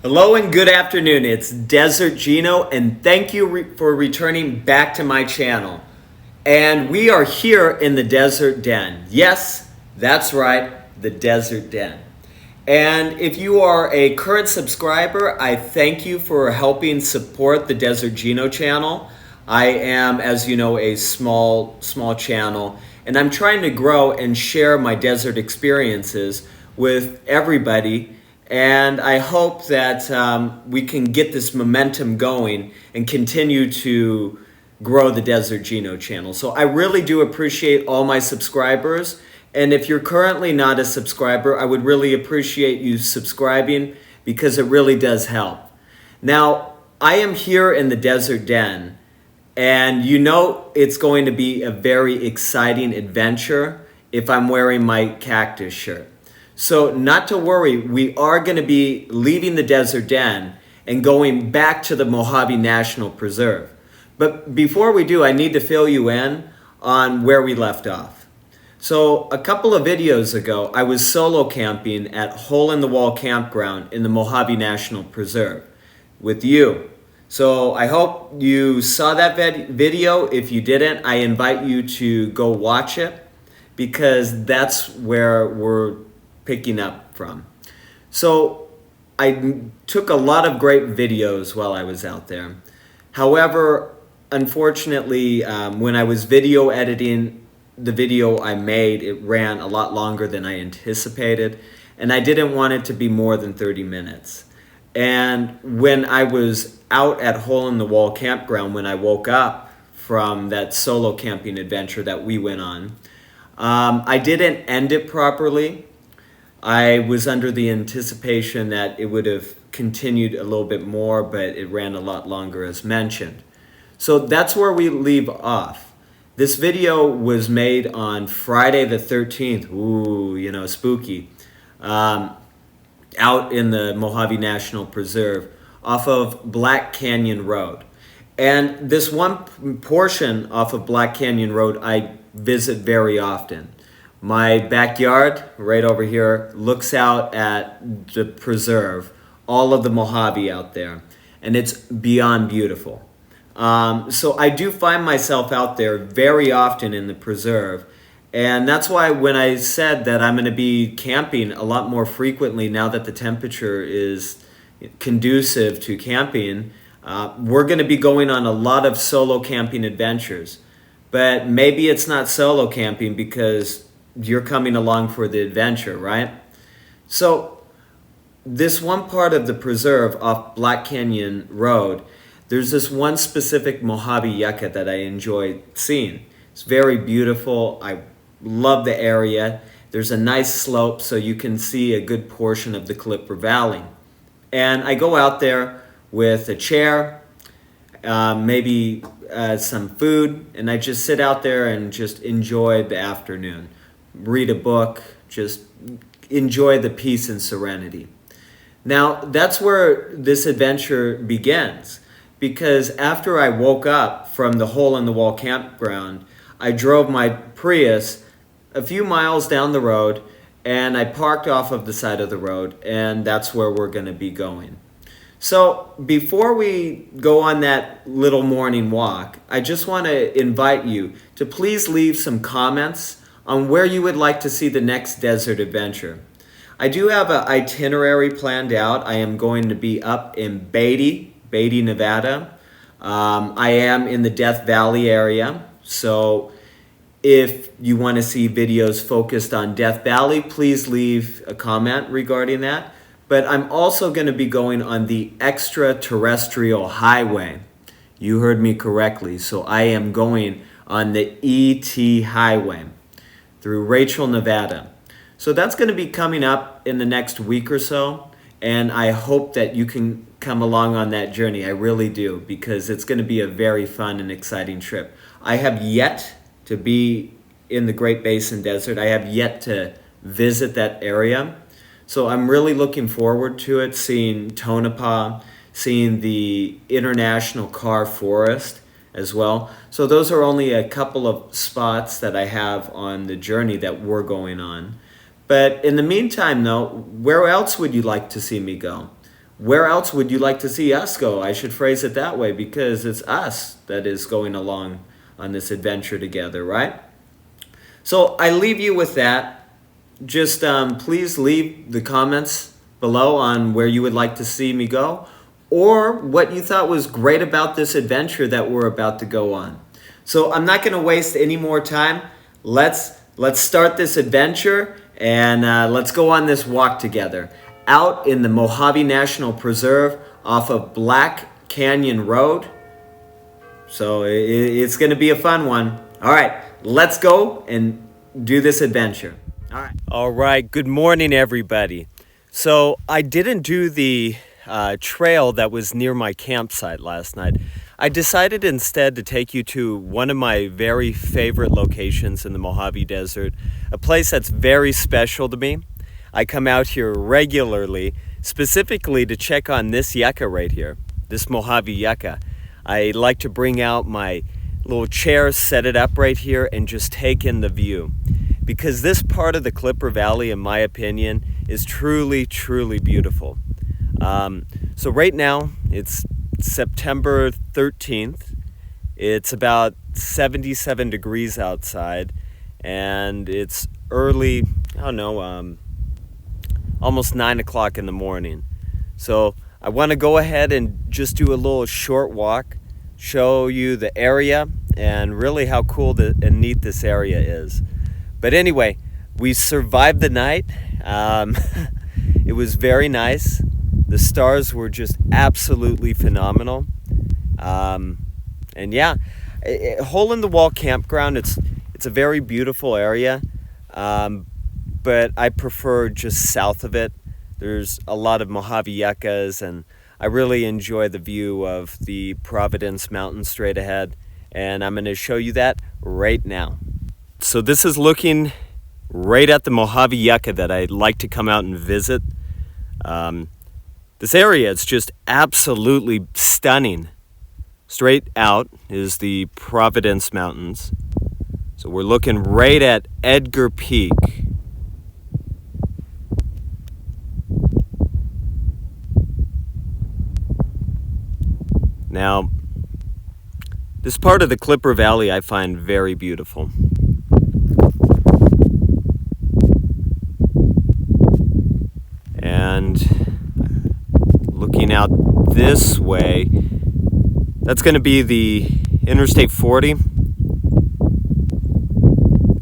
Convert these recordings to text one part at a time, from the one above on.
Hello and good afternoon. It's Desert Gino, and thank you for returning back to my channel. And we are here in the Desert Den. Yes, that's right, the Desert Den. And if you are a current subscriber, I thank you for helping support the Desert Gino channel. I am, as you know, a small channel, and I'm trying to grow and share my desert experiences with everybody. And I hope that we can get this momentum going and continue to grow the Desert Gino channel. So I really do appreciate all my subscribers. And if you're currently not a subscriber, I would really appreciate you subscribing because it really does help. Now, I am here in the Desert Den, and you know it's going to be a very exciting adventure if I'm wearing my Cactus shirt. So not to worry, we are going to be leaving the Desert Den and going back to the Mojave National Preserve. But before we do, I need to fill you in on where we left off. So a couple of videos ago, I was solo camping at Hole in the Wall Campground in the Mojave National Preserve with you. So I hope you saw that video. If you didn't, I invite you to go watch it because that's where we're picking up from. So I took a lot of great videos while I was out there. However, unfortunately, when I was video editing the video I made, it ran a lot longer than I anticipated, and I didn't want it to be more than 30 minutes. And when I was out at Hole in the Wall Campground, when I woke up from that solo camping adventure that we went on, I didn't end it properly. I was under the anticipation that it would have continued a little bit more, but it ran a lot longer as mentioned. So that's where we leave off. This video was made on Friday the 13th. Ooh, you know, spooky. Out in the Mojave National Preserve off of Black Canyon Road. And this one portion off of Black Canyon Road I visit very often. My backyard, right over here, looks out at the preserve, all of the Mojave out there, and it's beyond beautiful. So I do find myself out there very often in the preserve, and that's why when I said that I'm going to be camping a lot more frequently now that the temperature is conducive to camping, we're going to be going on a lot of solo camping adventures. But maybe it's not solo camping because you're coming along for the adventure, right? So this one part of the preserve off Black Canyon Road, there's this one specific Mojave Yucca that I enjoy seeing. It's very beautiful. I love the area. There's a nice slope so you can see a good portion of the Clipper Valley. And I go out there with a chair, maybe some food, and I just sit out there and just enjoy the afternoon. Read a book, just enjoy the peace and serenity. Now, that's where this adventure begins, because after I woke up from the Hole in the Wall campground, I drove my Prius a few miles down the road, and I parked off of the side of the road, and that's where we're going to be going. So before we go on that little morning walk, I just want to invite you to please leave some comments on where you would like to see the next desert adventure. I do have an itinerary planned out. I am going to be up in Beatty, Nevada. I am in the Death Valley area, so if you want to see videos focused on Death Valley, please leave a comment regarding that. But I'm also going to be going on the extraterrestrial highway. You heard me correctly. So I am going on the ET highway through Rachel, Nevada. So that's going to be coming up in the next week or so, and I hope that you can come along on that journey. I really do, because it's going to be a very fun and exciting trip. I have yet to be in the Great Basin Desert. I have yet to visit that area, so I'm really looking forward to it, seeing Tonopah, seeing the International Carr Forest as well. So those are only a couple of spots that I have on the journey that we're going on. But in the meantime, though, where else would you like to see me go? where else would you like to see us go? I should phrase it that way because it's us that is going along on this adventure together, right? So I leave you with that. Just please leave the comments below on where you would like to see me go or what you thought was great about this adventure that we're about to go on. So I'm not going to waste any more time. Let's start this adventure and let's go on this walk together out in the Mojave National Preserve off of Black Canyon Road. So it's going to be a fun one. All right, let's go and do this adventure. All right, good morning, everybody. So I didn't do the trail that was near my campsite last night. I decided instead to take you to one of my very favorite locations in the Mojave Desert, a place that's very special to me. I come out here regularly, specifically to check on this yucca right here, this Mojave Yucca. I like to bring out my little chair, set it up right here, and just take in the view. Because this part of the Clipper Valley, in my opinion, is truly, truly beautiful. So right now, it's September 13th. It's about 77 degrees outside, and it's early, I don't know, almost 9 o'clock in the morning. So I want to go ahead and just do a little short walk, show you the area, and really how cool and neat this area is. But anyway, we survived the night. It was very nice. The stars were just absolutely phenomenal. And yeah, Hole in the Wall Campground, it's a very beautiful area, but I prefer just south of it. There's a lot of Mojave Yuccas, and I really enjoy the view of the Providence Mountains straight ahead, and I'm going to show you that right now. So this is looking right at the Mojave Yucca that I'd like to come out and visit. This area is just absolutely stunning. Straight out is the Providence Mountains. So we're looking right at Edgar Peak. Now, this part of the Clipper Valley I find very beautiful. And looking out this way, that's going to be the Interstate 40.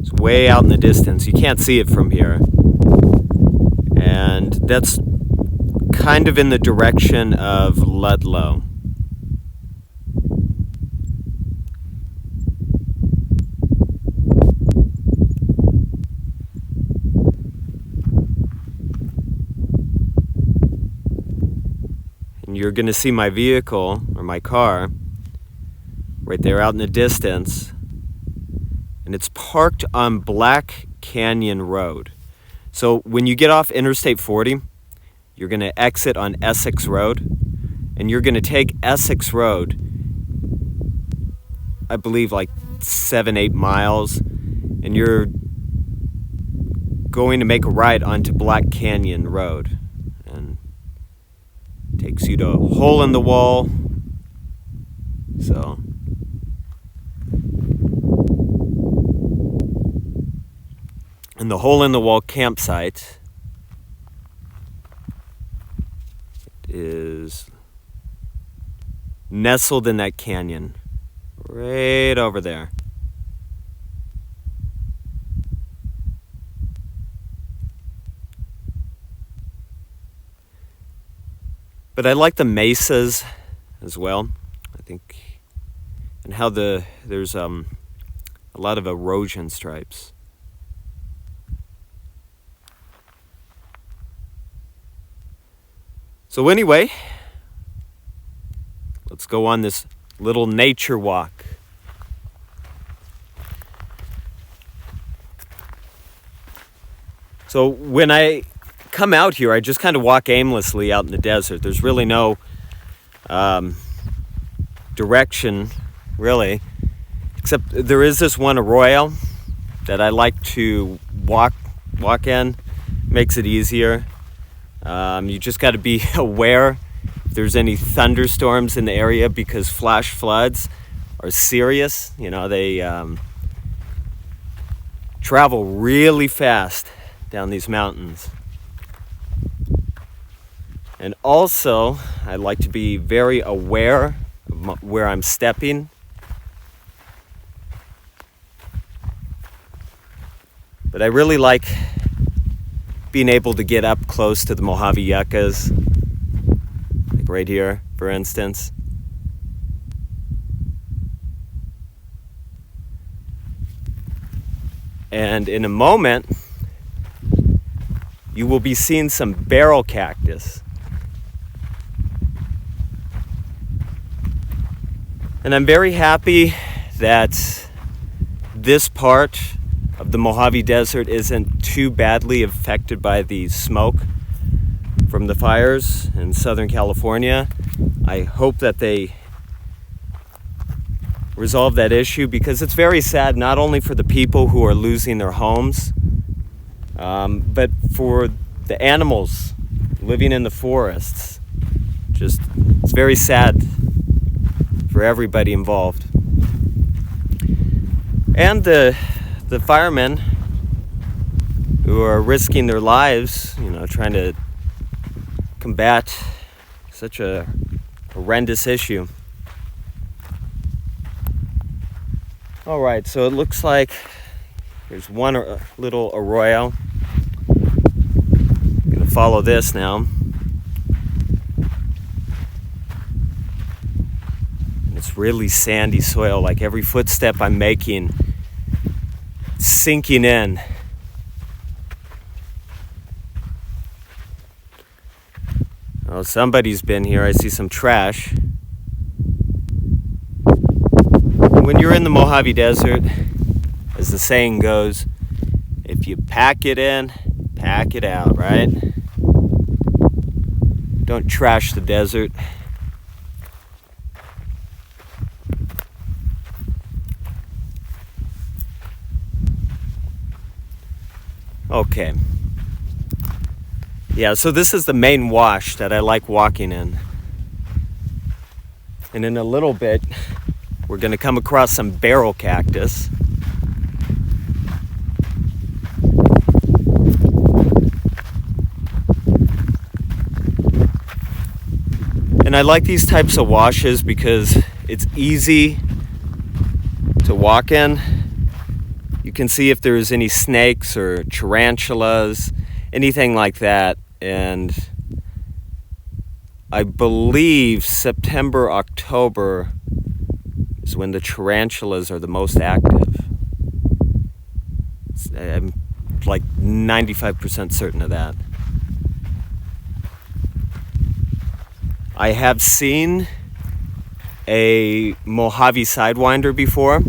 It's way out in the distance. You can't see it from here. And that's kind of in the direction of Ludlow. You're going to see my vehicle, or my car, right there out in the distance. And it's parked on Black Canyon Road. So when you get off Interstate 40, you're going to exit on Essex Road. And you're going to take Essex Road, I believe like 7-8 miles. And you're going to make a right onto Black Canyon Road. Takes you to Hole in the Wall. So and the Hole in the Wall campsite is nestled in that canyon right over there. But I like the mesas as well, I think, and how there's a lot of erosion stripes. So anyway, let's go on this little nature walk. So when I come out here, I just kind of walk aimlessly out in the desert. There's really no direction, really, except there is this one arroyo that I like to walk in. Makes it easier. You just got to be aware there's any thunderstorms in the area, because flash floods are serious. You know, they travel really fast down these mountains. And also, I like to be very aware of where I'm stepping. But I really like being able to get up close to the Mojave Yuccas, like right here, for instance. And in a moment, you will be seeing some barrel cactus. And I'm very happy that this part of the Mojave Desert isn't too badly affected by the smoke from the fires in Southern California. I hope that they resolve that issue, because it's very sad, not only for the people who are losing their homes, but for the animals living in the forests. Just, it's very sad for everybody involved. And the firemen who are risking their lives, you know, trying to combat such a horrendous issue. All right, so it looks like there's one little arroyo. I'm gonna follow this now. And it's really sandy soil, like every footstep I'm making, sinking in. Oh, somebody's been here. I see some trash. When you're in the Mojave Desert, as the saying goes, if you pack it in, pack it out, right? Don't trash the desert. Okay. Yeah, so this is the main wash that I like walking in. And in a little bit, we're going to come across some barrel cactus. And I like these types of washes because it's easy to walk in. You can see if there's any snakes or tarantulas, anything like that. And I believe September, October is when the tarantulas are the most active. I'm like 95% certain of that. I have seen a Mojave Sidewinder before,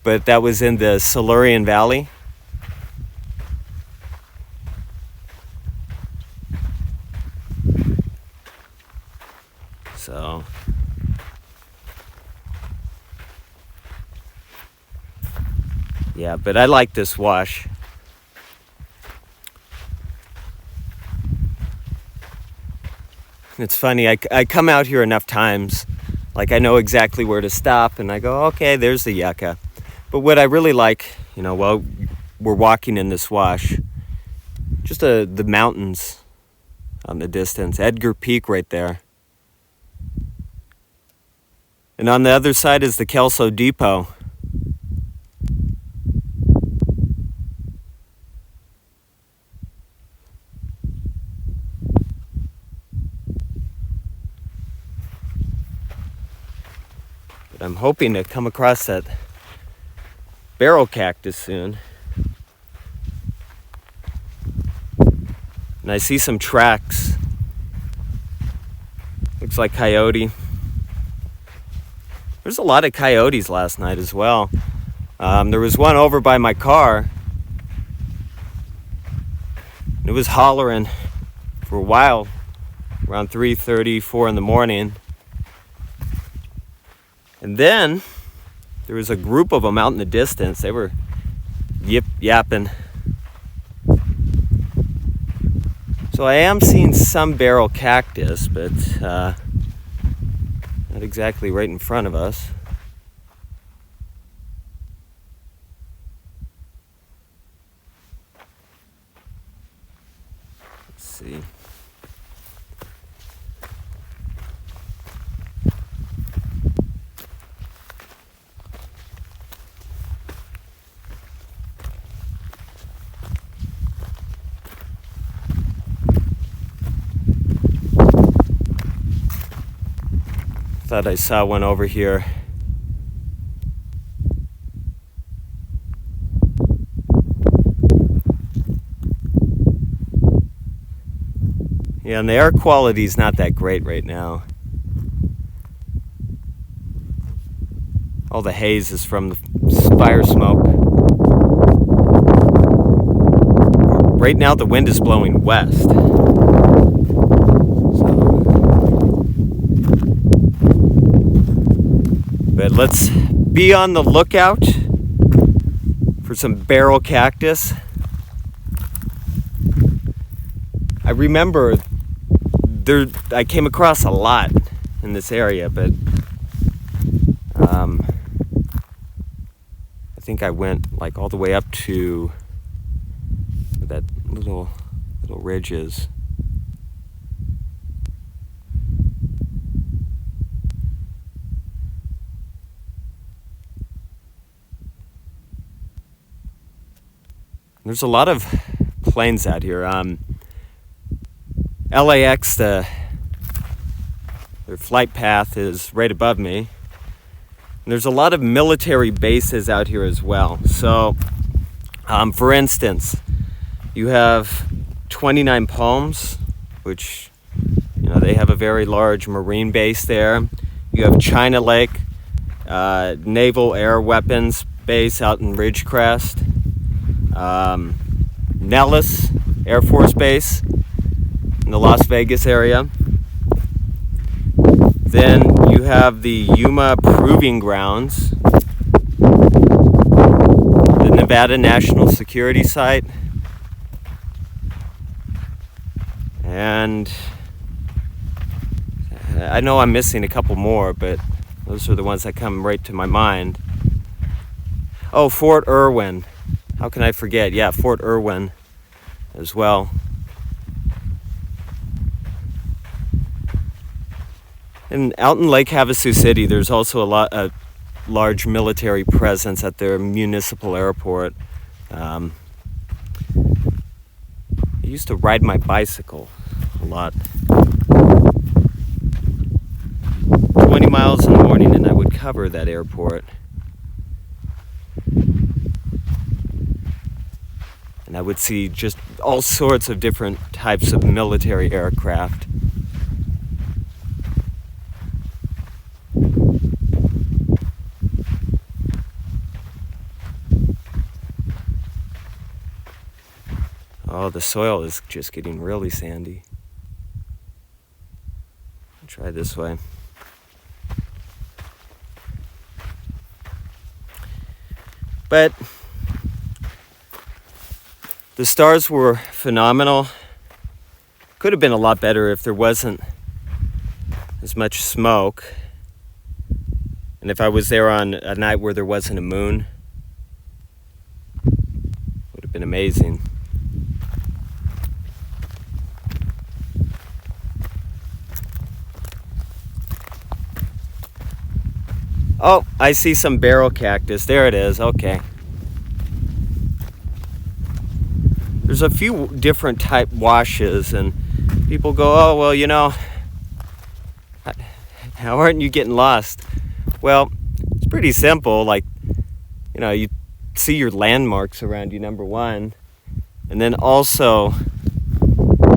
but that was in the Silurian Valley. So yeah, but I like this wash. It's funny, I come out here enough times, like I know exactly where to stop, and I go, okay, there's the Yucca. But what I really like, you know, while we're walking in this wash, just the mountains on the distance, Edgar Peak right there. And on the other side is the Kelso Depot. But I'm hoping to come across that barrel cactus soon. And I see some tracks. Looks like coyote. There's a lot of coyotes last night as well. There was one over by my car. It was hollering for a while, around 3:30, 4 in the morning. And then there was a group of them out in the distance. They were yapping. So I am seeing some barrel cactus, but not exactly right in front of us. Let's see. Thought I saw one over here. Yeah, and the air quality is not that great right now. All the haze is from the fire smoke. Right now the wind is blowing west. But let's be on the lookout for some barrel cactus. I remember I came across a lot in this area, but I think I went like all the way up to where that little ridge is. There's a lot of planes out here. LAX, their flight path is right above me. And there's a lot of military bases out here as well. So, for instance, you have 29 Palms, which, they have a very large marine base there. You have China Lake, Naval Air Weapons Base out in Ridgecrest. Nellis Air Force Base in the Las Vegas area. Then you have the Yuma Proving Grounds, the Nevada National Security Site, and I know I'm missing a couple more, but those are the ones that come right to my mind. Oh, Fort Irwin. How can I forget? Yeah, Fort Irwin as well. And out in Lake Havasu City, there's also a large military presence at their municipal airport. I used to ride my bicycle a lot. 20 miles in the morning and I would cover that airport. And I would see just all sorts of different types of military aircraft. Oh, the soil is just getting really sandy. I'll try this way. But the stars were phenomenal. Could have been a lot better if there wasn't as much smoke. And if I was there on a night where there wasn't a moon, it would have been amazing. Oh, I see some barrel cactus. There it is. Okay. There's a few different type washes, and people go, oh, well, how aren't you getting lost? Well, it's pretty simple. Like, you see your landmarks around you, number one, and then also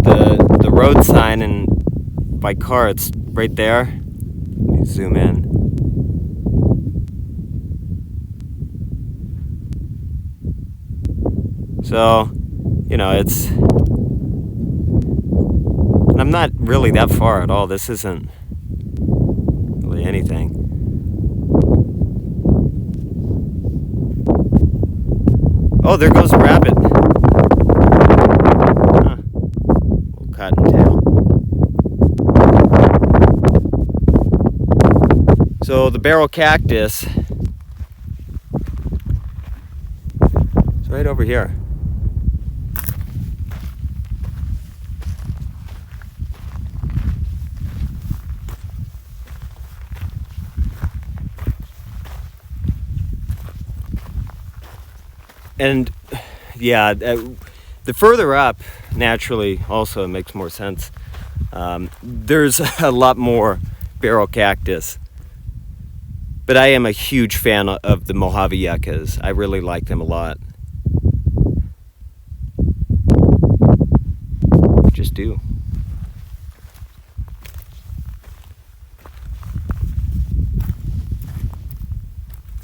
the road sign, and by car, it's right there. Let me zoom in. So, it's, and I'm not really that far at all. This isn't really anything. Oh, there goes a rabbit. Huh. We'll So the barrel cactus is right over here. And yeah, the further up, naturally, also it makes more sense. There's a lot more barrel cactus. But I am a huge fan of the Mojave Yuccas. I really like them a lot. Just do.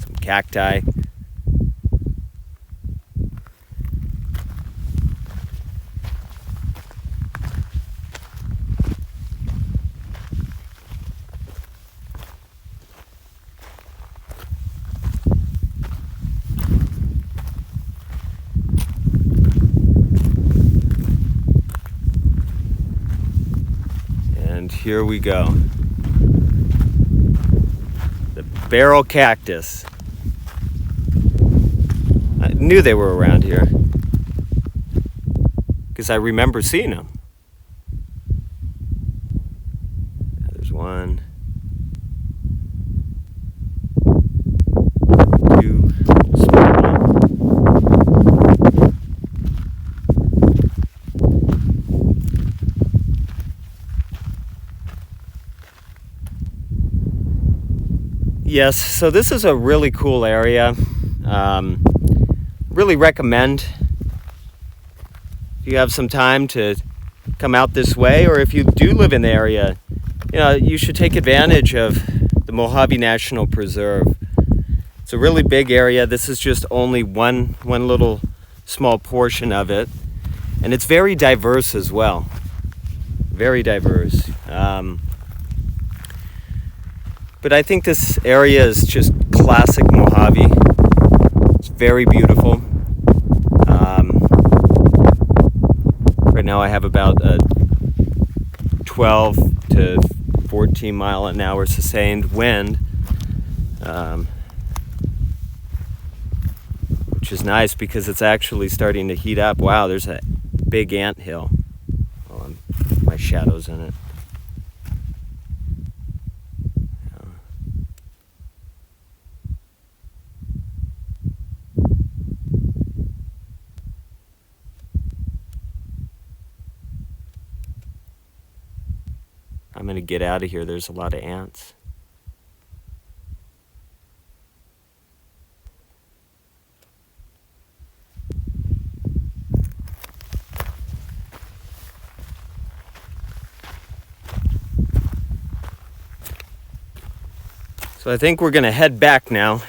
Some cacti. Here we go. The barrel cactus. I knew they were around here because I remember seeing them. There's one, two, small one. Yes, so this is a really cool area. Really recommend if you have some time to come out this way, or if you do live in the area, you should take advantage of the Mojave National Preserve. It's a really big area. This is just only one little small portion of it, and it's very diverse as well. Very diverse. But I think this area is just classic Mojave. It's very beautiful. Right now I have about a 12 to 14 mile an hour sustained wind, which is nice because it's actually starting to heat up. Wow, there's a big ant hill. Oh, my shadow's in it. I'm going to get out of here. There's a lot of ants. So I think we're going to head back now.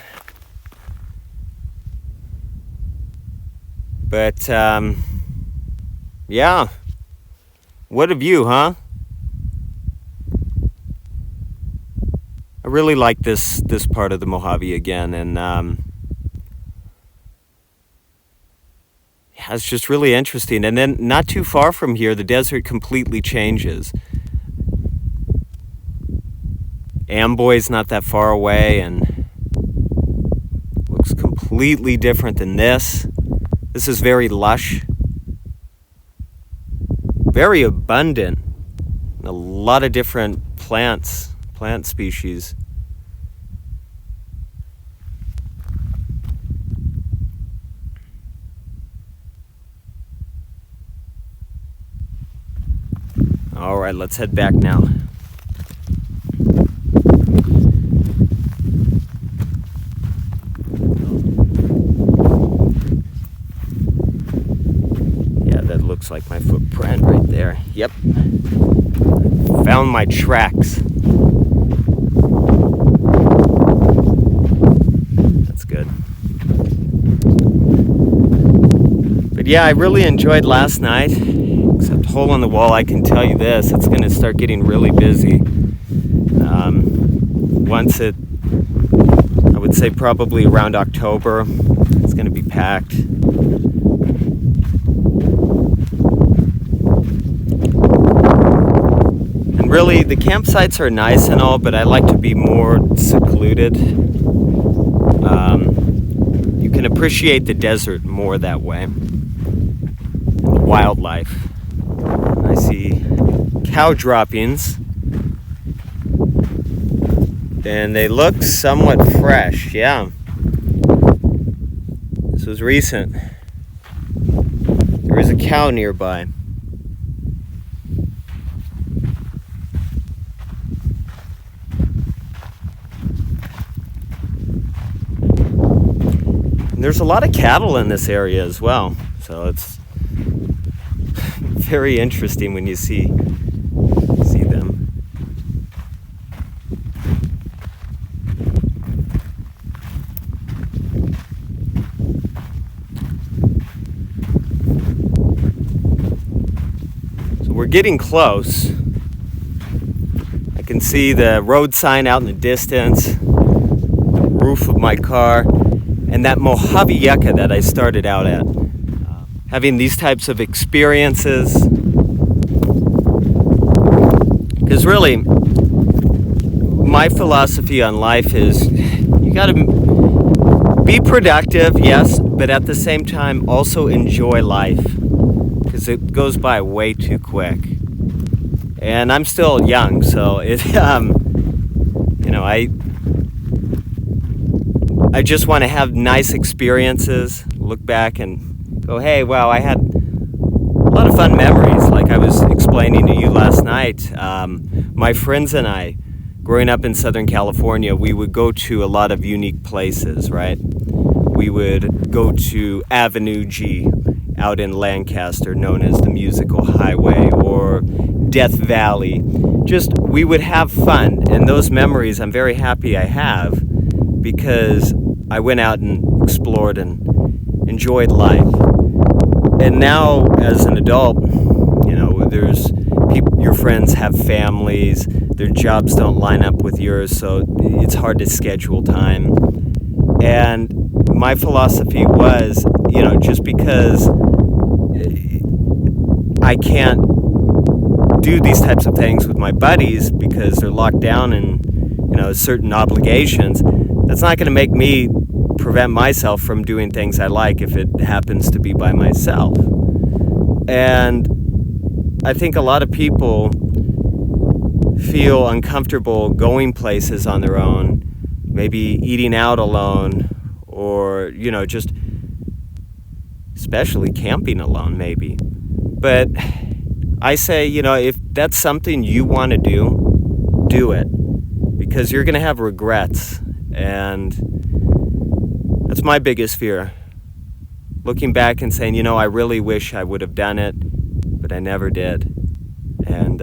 But, yeah. What a view, huh? I really like this part of the Mojave again, and yeah, it's just really interesting. And then not too far from here, the desert completely changes. Amboy's not that far away and looks completely different than this. This is very lush, very abundant, a lot of different plant species. All right, let's head back now. Yeah, that looks like my footprint right there. Yep. Found my tracks. That's good. But yeah, I really enjoyed last night. Except hole in the wall, I can tell you this, it's going to start getting really busy. Once I would say probably around October, it's going to be packed. And really, the campsites are nice and all, but I like to be more secluded. You can appreciate the desert more that way. And the wildlife. I see cow droppings. And they look somewhat fresh, yeah. This was recent. There is a cow nearby. And there's a lot of cattle in this area as well, so it's very interesting when you see them. So we're getting close. I can see the road sign out in the distance, the roof of my car, and that Mojave Yucca that I started out at. Having these types of experiences, because really my philosophy on life is you got to be productive, yes, but at the same time also enjoy life, because it goes by way too quick. And I'm still young, so I just want to have nice experiences, look back and go, hey, wow, I had a lot of fun memories, like I was explaining to you last night. My friends and I, growing up in Southern California, we would go to a lot of unique places, right? We would go to Avenue G out in Lancaster, known as the Musical Highway, or Death Valley. Just, we would have fun, and those memories I'm very happy I have, because I went out and explored and enjoyed life. And now, as an adult, there's people, your friends have families, their jobs don't line up with yours, so it's hard to schedule time. And my philosophy was, just because I can't do these types of things with my buddies because they're locked down in, certain obligations, that's not going to make me prevent myself from doing things I like if it happens to be by myself. And I think a lot of people feel uncomfortable going places on their own, maybe eating out alone, or, just especially camping alone, maybe. But I say, if that's something you want to do it, because you're going to have regrets. And that's my biggest fear. Looking back and saying, I really wish I would have done it, but I never did. And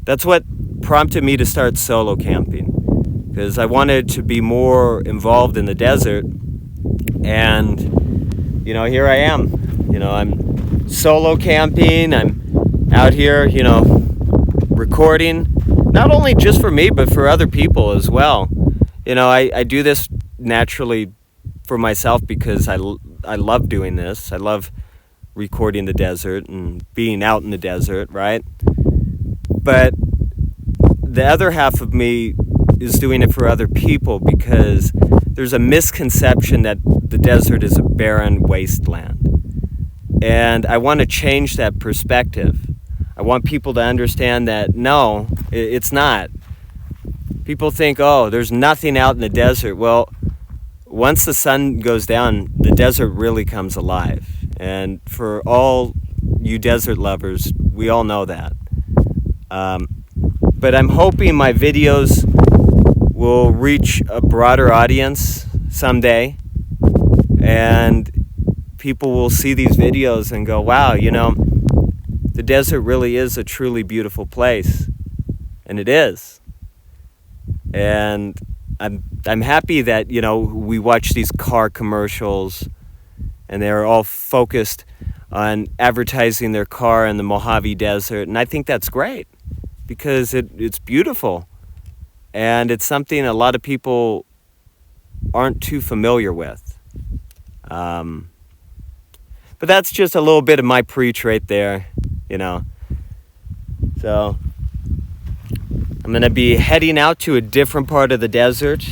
that's what prompted me to start solo camping, because I wanted to be more involved in the desert. And, here I am. I'm solo camping. I'm out here, recording, not only just for me, but for other people as well. I do this naturally for myself because I love doing this. I love recording the desert and being out in the desert, right? But the other half of me is doing it for other people because there's a misconception that the desert is a barren wasteland. And I want to change that perspective. I want people to understand that, no, it's not. People think, oh, there's nothing out in the desert. Well, once the sun goes down, the desert really comes alive. And for all you desert lovers, we all know that. But I'm hoping my videos will reach a broader audience someday. And people will see these videos and go, wow, the desert really is a truly beautiful place. And it is. And I'm happy that, we watch these car commercials and they're all focused on advertising their car in the Mojave Desert. And I think that's great because it's beautiful. And it's something a lot of people aren't too familiar with. But that's just a little bit of my preach right there, So I'm going to be heading out to a different part of the desert.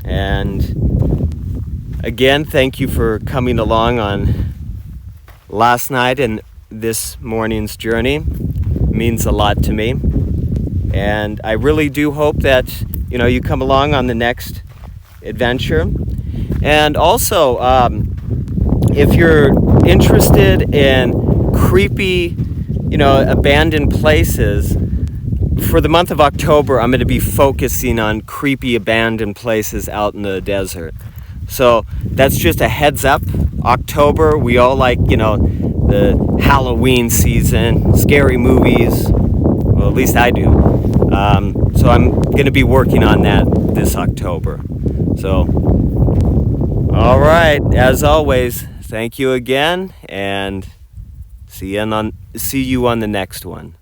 And again, thank you for coming along on last night and this morning's journey. It means a lot to me. And I really do hope that, you come along on the next adventure. And also, if you're interested in creepy, abandoned places, for the month of October, I'm going to be focusing on creepy abandoned places out in the desert. So that's just a heads up. October, we all like, the Halloween season, scary movies. Well, at least I do. So I'm going to be working on that this October. So, all right, as always, thank you again, and see you on the next one.